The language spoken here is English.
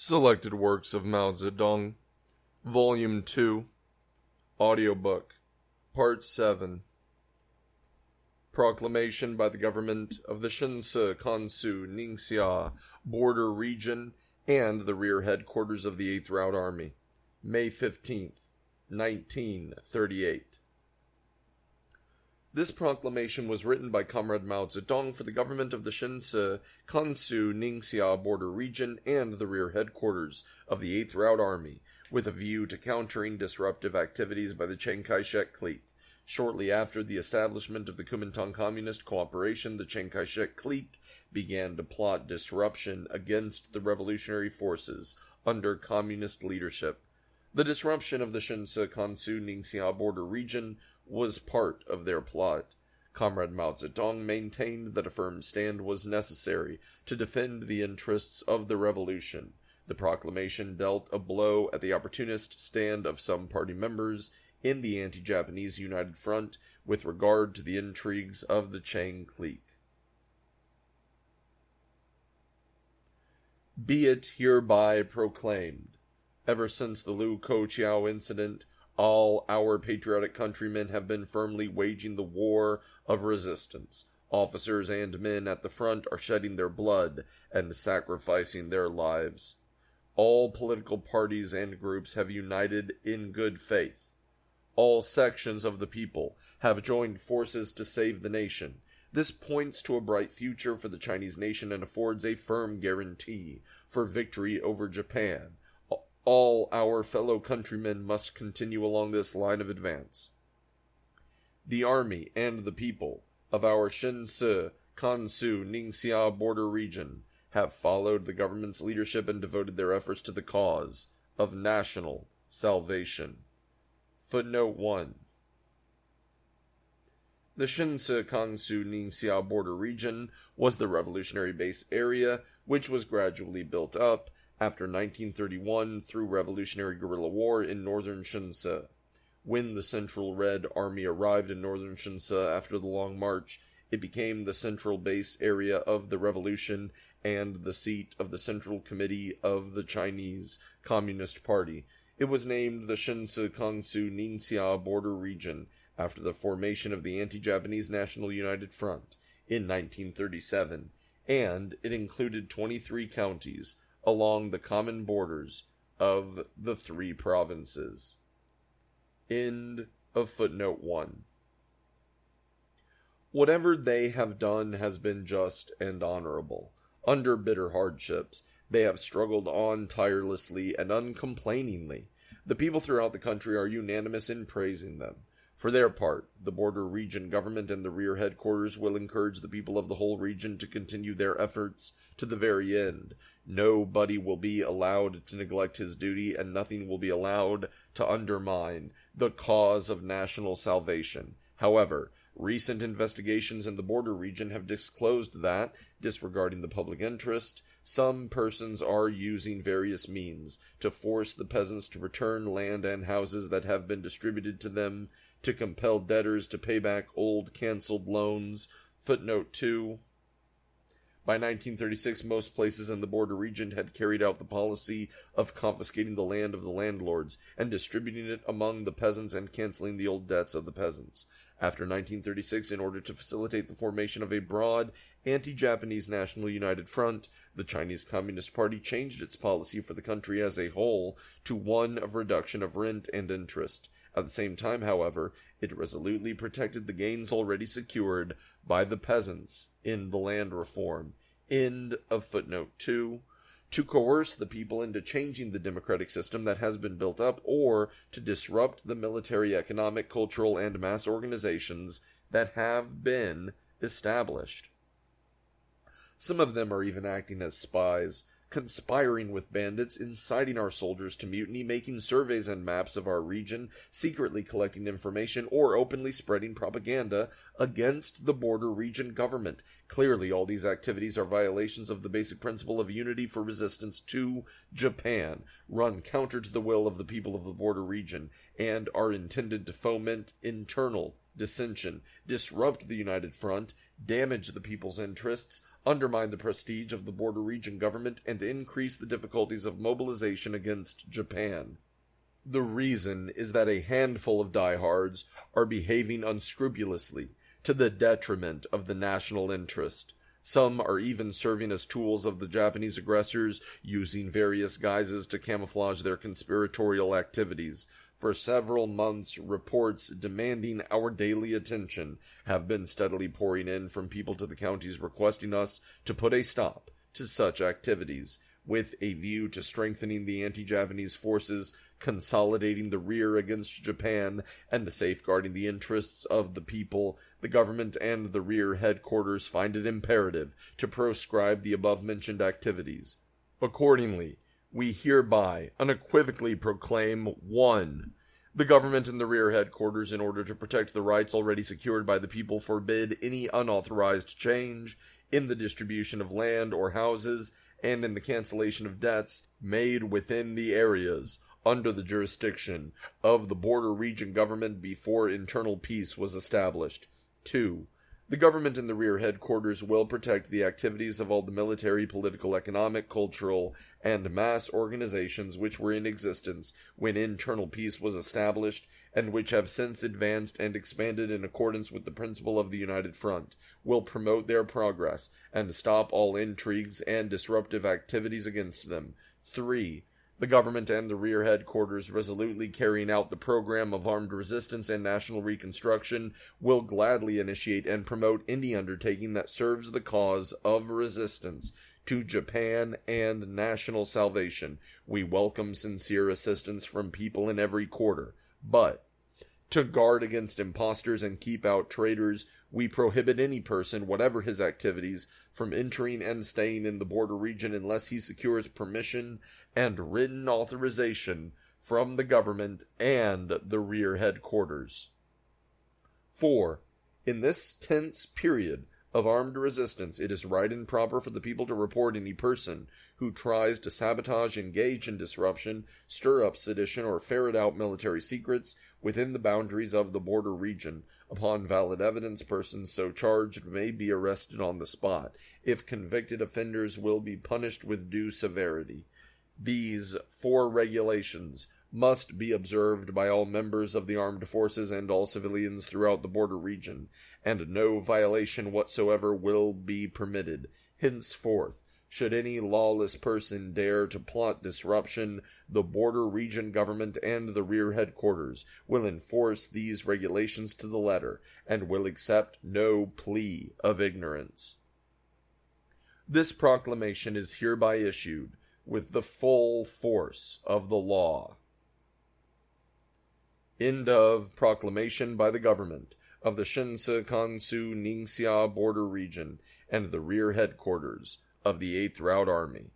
Selected Works of Mao Zedong, Volume 2, Audiobook, Part 7. Proclamation by the government of the SHENSI-KANSU-NINGSIA border region and the rear headquarters of the 8th Route Army, May 15th, 1938. This proclamation was written by Comrade Mao Zedong for the government of the SHENSI-KANSU-NINGSIA border region and the rear headquarters of the 8th Route Army, with a view to countering disruptive activities by the Chiang Kai-shek clique. Shortly after the establishment of the Kuomintang Communist Cooperation, the Chiang Kai-shek clique began to plot disruption against the revolutionary forces under communist leadership. The disruption of the SHENSI-KANSU-NINGSIA border region was part of their plot. Comrade Mao Zedong maintained that a firm stand was necessary to defend the interests of the revolution. The proclamation dealt a blow at the opportunist stand of some party members in the anti-Japanese United Front with regard to the intrigues of the Chiang clique. Be it hereby proclaimed, ever since the Liu Ko-chiao incident, all our patriotic countrymen have been firmly waging the war of resistance. Officers and men at the front are shedding their blood and sacrificing their lives. All political parties and groups have united in good faith. All sections of the people have joined forces to save the nation. This points to a bright future for the Chinese nation and affords a firm guarantee for victory over Japan. All our fellow countrymen must continue along this line of advance. The army and the people of our SHENSI-KANSU-NINGSIA border region have followed the government's leadership and devoted their efforts to the cause of national salvation. Footnote 1. The SHENSI-KANSU-NINGSIA border region was the revolutionary base area which was gradually built up after 1931 through revolutionary guerrilla war in northern Shensi. When the Central Red Army arrived in northern Shensi after the Long March, it became the central base area of the revolution and the seat of the Central Committee of the Chinese Communist Party. It was named the SHENSI-KANSU-NINGSIA border region after the formation of the anti-Japanese National United Front in 1937, and it included 23 counties along the common borders of the three provinces. End of footnote 1. Whatever they have done has been just and honorable. Under bitter hardships, they have struggled on tirelessly and uncomplainingly. The people throughout the country are unanimous in praising them. For their part, the border region government and the rear headquarters will encourage the people of the whole region to continue their efforts to the very end. Nobody will be allowed to neglect his duty, and nothing will be allowed to undermine the cause of national salvation. However, recent investigations in the border region have disclosed that, disregarding the public interest, some persons are using various means to force the peasants to return land and houses that have been distributed to them, to compel debtors to pay back old cancelled loans. Footnote 2. By 1936, most places in the border region had carried out the policy of confiscating the land of the landlords and distributing it among the peasants and cancelling the old debts of the peasants. After 1936, in order to facilitate the formation of a broad anti-Japanese National United Front, the Chinese Communist Party changed its policy for the country as a whole to one of reduction of rent and interest. At the same time, however, it resolutely protected the gains already secured by the peasants in the land reform. End of footnote 2. To coerce the people into changing the democratic system that has been built up, or to disrupt the military, economic, cultural, and mass organizations that have been established. Some of them are even acting as spies, conspiring with bandits, inciting our soldiers to mutiny, making surveys and maps of our region, secretly collecting information, or openly spreading propaganda against the border region government. Clearly, all these activities are violations of the basic principle of unity for resistance to Japan, run counter to the will of the people of the border region, and are intended to foment internal dissension, disrupt the United Front, damage the people's interests, undermine the prestige of the border region government, and increase the difficulties of mobilization against Japan. The reason is that a handful of diehards are behaving unscrupulously to the detriment of the national interest. Some are even serving as tools of the Japanese aggressors, using various guises to camouflage their conspiratorial activities. For several months, reports demanding our daily attention have been steadily pouring in from people to the counties requesting us to put a stop to such activities, with a view to strengthening the anti-Japanese forces, consolidating the rear against Japan, and safeguarding the interests of the people. The government and the rear headquarters find it imperative to proscribe the above-mentioned activities. Accordingly, we hereby unequivocally proclaim 1. The government and the rear headquarters, in order to protect the rights already secured by the people, forbid any unauthorized change in the distribution of land or houses and in the cancellation of debts made within the areas under the jurisdiction of the border region government before internal peace was established. 2. The government and the rear headquarters will protect the activities of all the military, political, economic, cultural, and mass organizations which were in existence when internal peace was established, and which have since advanced and expanded in accordance with the principle of the United Front, will promote their progress, and stop all intrigues and disruptive activities against them. 3. The government and the rear headquarters, resolutely carrying out the program of armed resistance and national reconstruction, will gladly initiate and promote any undertaking that serves the cause of resistance to Japan and national salvation. We welcome sincere assistance from people in every quarter, but to guard against impostors and keep out traitors, we prohibit any person, whatever his activities, from entering and staying in the border region unless he secures permission and written authorization from the government and the rear headquarters. 4. In this tense period of armed resistance, it is right and proper for the people to report any person who tries to sabotage, engage in disruption, stir up sedition, or ferret out military secrets within the boundaries of the border region. Upon valid evidence, persons so charged may be arrested on the spot. If convicted, offenders will be punished with due severity. These 4 regulations must be observed by all members of the armed forces and all civilians throughout the border region, and no violation whatsoever will be permitted. Henceforth, should any lawless person dare to plot disruption, the border region government and the rear headquarters will enforce these regulations to the letter, and will accept no plea of ignorance. This proclamation is hereby issued with the full force of the law. End of proclamation by the government of the SHENSI-KANSU-NINGSIA border region and the rear headquarters of the 8th Route Army.